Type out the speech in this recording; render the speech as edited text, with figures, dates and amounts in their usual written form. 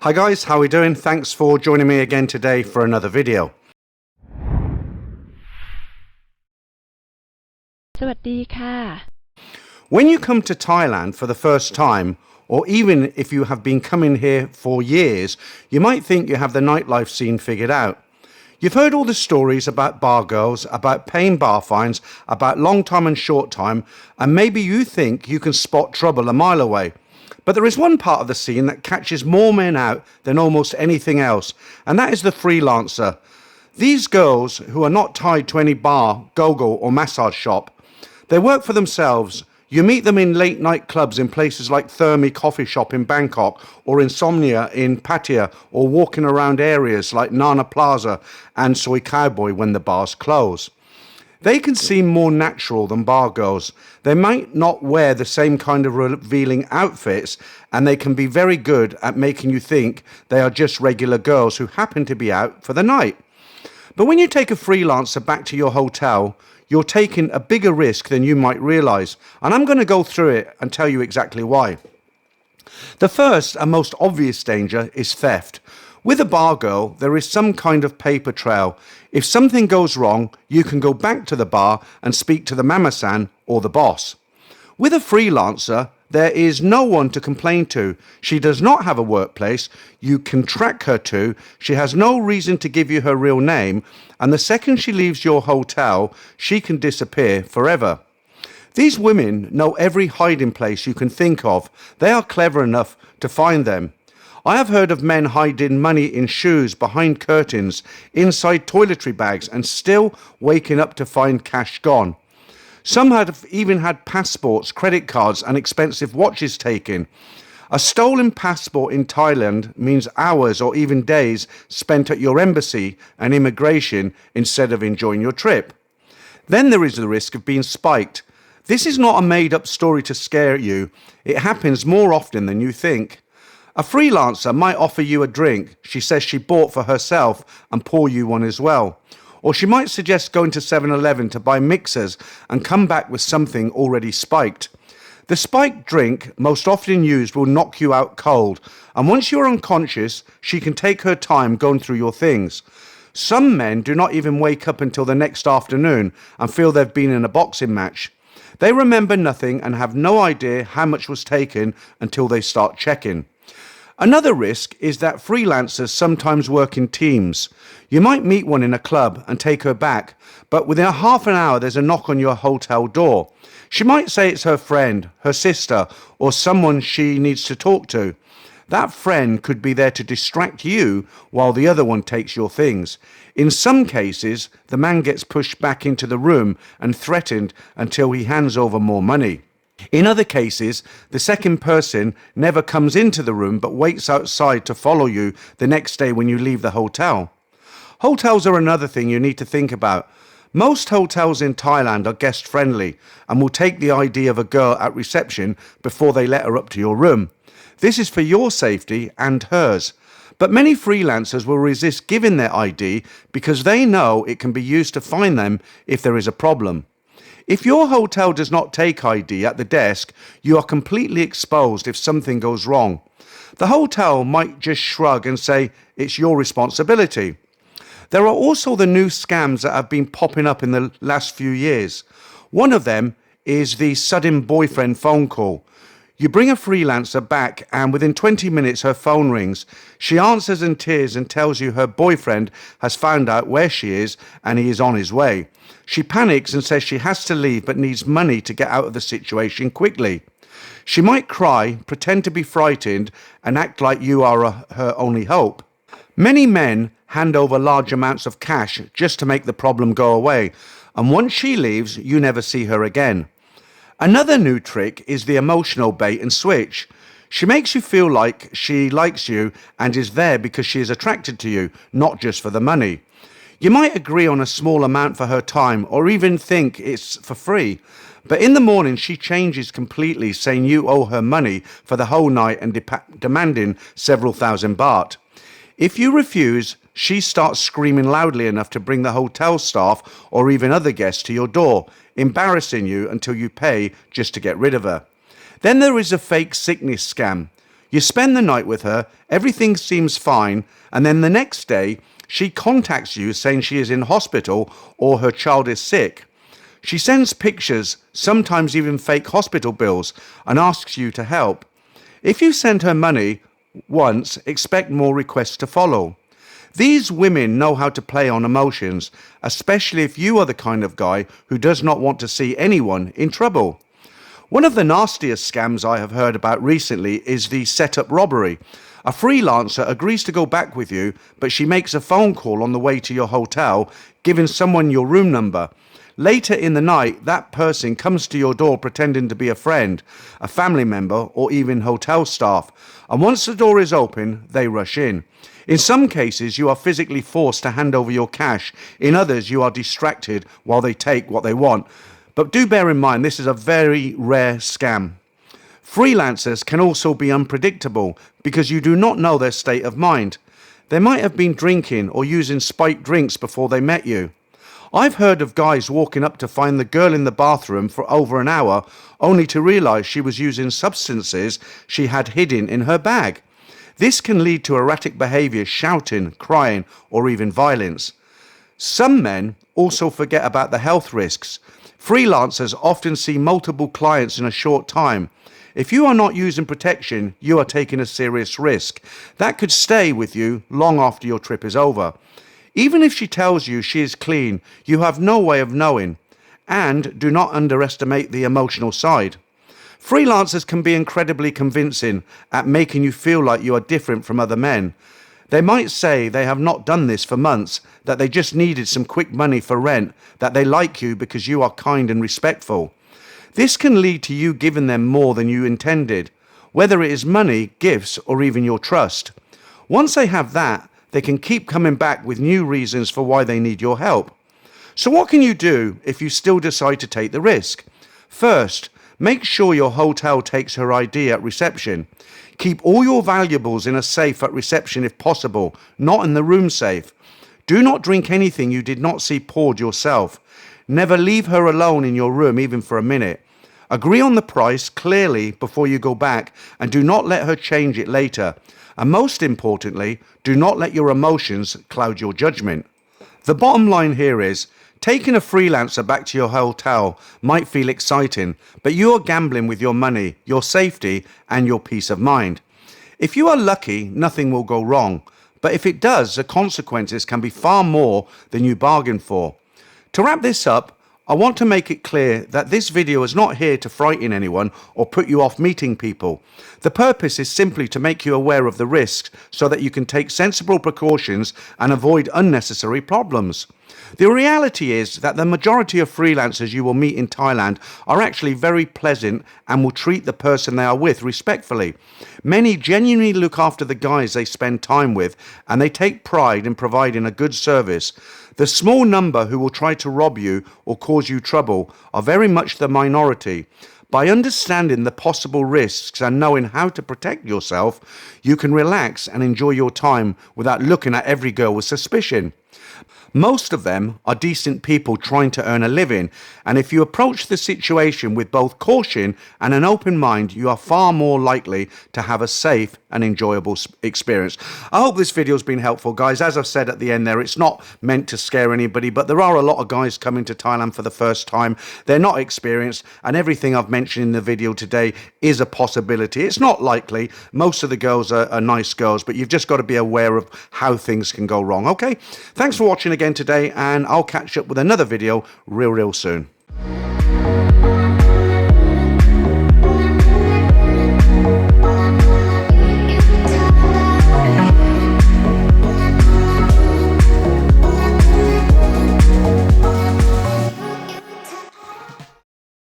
Hi guys, how are we doing? Thanks for joining me again today for another video. สวัสดีค่ะ When you come to Thailand for the first time, or even if you have been coming here for years, you might think you have the nightlife scene figured out. You've heard all the stories about bar girls, about paying bar fines, about long time and short time, and maybe you think you can spot trouble a mile away. But there is one part of the scene that catches more men out than almost anything else, and that is the freelancer. These girls who are not tied to any bar, go-go or massage shop, they work for themselves. You meet them in late night clubs in places like Thermi Coffee Shop in Bangkok or Insomnia in Pattaya, or walking around areas like Nana Plaza and Soy Cowboy when the bars close. They can seem more natural than bar girls. They might not wear the same kind of revealing outfits, and they can be very good at making you think they are just regular girls who happen to be out for the night. But when you take a freelancer back to your hotel, you're taking a bigger risk than you might realize, and I'm going to go through it and tell you exactly why. The first and most obvious danger is theft. With a bar girl, there is some kind of paper trail. If something goes wrong, you can go back to the bar and speak to the mama-san or the boss. With a freelancer, there is no one to complain to. She does not have a workplace you can track her to. She has no reason to give you her real name, and the second she leaves your hotel, she can disappear forever. These women know every hiding place you can think of. They are clever enough to find them. I have heard of men hiding money in shoes, behind curtains, inside toiletry bags, and still waking up to find cash gone. Some have even had passports, credit cards, and expensive watches taken. A stolen passport in Thailand means hours or even days spent at your embassy and immigration instead of enjoying your trip. Then there is the risk of being spiked. This is not a made-up story to scare you. It happens more often than you think. A freelancer might offer you a drink she says she bought for herself and pour you one as well. Or she might suggest going to 7-Eleven to buy mixers and come back with something already spiked. The spiked drink, most often used, will knock you out cold, and once you are unconscious, she can take her time going through your things. Some men do not even wake up until the next afternoon and feel they've been in a boxing match. They remember nothing and have no idea how much was taken until they start checking. Another risk is that freelancers sometimes work in teams. You might meet one in a club and take her back, but within a half an hour there's a knock on your hotel door. She might say it's her friend, her sister, or someone she needs to talk to. That friend could be there to distract you while the other one takes your things. In some cases, the man gets pushed back into the room and threatened until he hands over more money. In other cases, the second person never comes into the room but waits outside to follow you the next day when you leave the hotel. Hotels are another thing you need to think about. Most hotels in Thailand are guest friendly and will take the ID of a girl at reception before they let her up to your room. This is for your safety and hers. But many freelancers will resist giving their ID because they know it can be used to find them if there is a problem. If your hotel does not take ID at the desk, you are completely exposed if something goes wrong. The hotel might just shrug and say it's your responsibility. There are also the new scams that have been popping up in the last few years. One of them is the sudden boyfriend phone call. You bring a freelancer back and within 20 minutes her phone rings. She answers in tears and tells you her boyfriend has found out where she is and he is on his way. She panics and says she has to leave but needs money to get out of the situation quickly. She might cry, pretend to be frightened, and act like you are her only hope. Many men hand over large amounts of cash just to make the problem go away, and once she leaves, you never see her again. Another new trick is the emotional bait and switch. She makes you feel like she likes you and is there because she is attracted to you, not just for the money. You might agree on a small amount for her time or even think it's for free, but in the morning she changes completely, saying you owe her money for the whole night and demanding several thousand baht. If you refuse, she starts screaming loudly enough to bring the hotel staff or even other guests to your door, embarrassing you until you pay just to get rid of her. Then there is a fake sickness scam. You spend the night with her, everything seems fine, and then the next day she contacts you saying she is in hospital or her child is sick. She sends pictures, sometimes even fake hospital bills, and asks you to help. If you send her money once, expect more requests to follow. These women know how to play on emotions, especially if you are the kind of guy who does not want to see anyone in trouble. One of the nastiest scams I have heard about recently is the setup robbery. A freelancer agrees to go back with you, but she makes a phone call on the way to your hotel, giving someone your room number. Later in the night, that person comes to your door pretending to be a friend, a family member, or even hotel staff. And once the door is open, they rush in. In some cases, you are physically forced to hand over your cash. In others, you are distracted while they take what they want. But do bear in mind, this is a very rare scam. Freelancers can also be unpredictable because you do not know their state of mind. They might have been drinking or using spiked drinks before they met you. I've heard of guys walking up to find the girl in the bathroom for over an hour, only to realize she was using substances she had hidden in her bag. This can lead to erratic behavior, shouting, crying, or even violence. Some men also forget about the health risks. Freelancers often see multiple clients in a short time. If you are not using protection, you are taking a serious risk. That could stay with you long after your trip is over. Even if she tells you she is clean, you have no way of knowing. And do not underestimate the emotional side. Freelancers can be incredibly convincing at making you feel like you are different from other men. They might say they have not done this for months, that they just needed some quick money for rent, that they like you because you are kind and respectful. This can lead to you giving them more than you intended, whether it is money, gifts, or even your trust. Once they have that, they can keep coming back with new reasons for why they need your help. So what can you do if you still decide to take the risk? First, make sure your hotel takes her ID at reception. Keep all your valuables in a safe at reception if possible, not in the room safe. Do not drink anything you did not see poured yourself. Never leave her alone in your room even for a minute. Agree on the price clearly before you go back, and do not let her change it later. And most importantly, do not let your emotions cloud your judgment. The bottom line here is, taking a freelancer back to your hotel might feel exciting, but you are gambling with your money, your safety, and your peace of mind. If you are lucky, nothing will go wrong. But if it does, the consequences can be far more than you bargained for. To wrap this up, I want to make it clear that this video is not here to frighten anyone or put you off meeting people. The purpose is simply to make you aware of the risks so that you can take sensible precautions and avoid unnecessary problems. The reality is that the majority of freelancers you will meet in Thailand are actually very pleasant and will treat the person they are with respectfully. Many genuinely look after the guys they spend time with, and they take pride in providing a good service. The small number who will try to rob you or cause you trouble are very much the minority. By understanding the possible risks and knowing how to protect yourself, you can relax and enjoy your time without looking at every girl with suspicion. Most of them are decent people trying to earn a living, and if you approach the situation with both caution and an open mind, you are far more likely to have a safe and enjoyable experience. I hope this video has been helpful, guys. As I've said at the end there, it's not meant to scare anybody, but there are a lot of guys coming to Thailand for the first time. They're not experienced, and everything I've mentioned in the video today is a possibility. It's not likely. Most of the girls are nice girls, but you've just got to be aware of how things can go wrong. Okay, thanks for watching again today, and I'll catch up with another video real soon.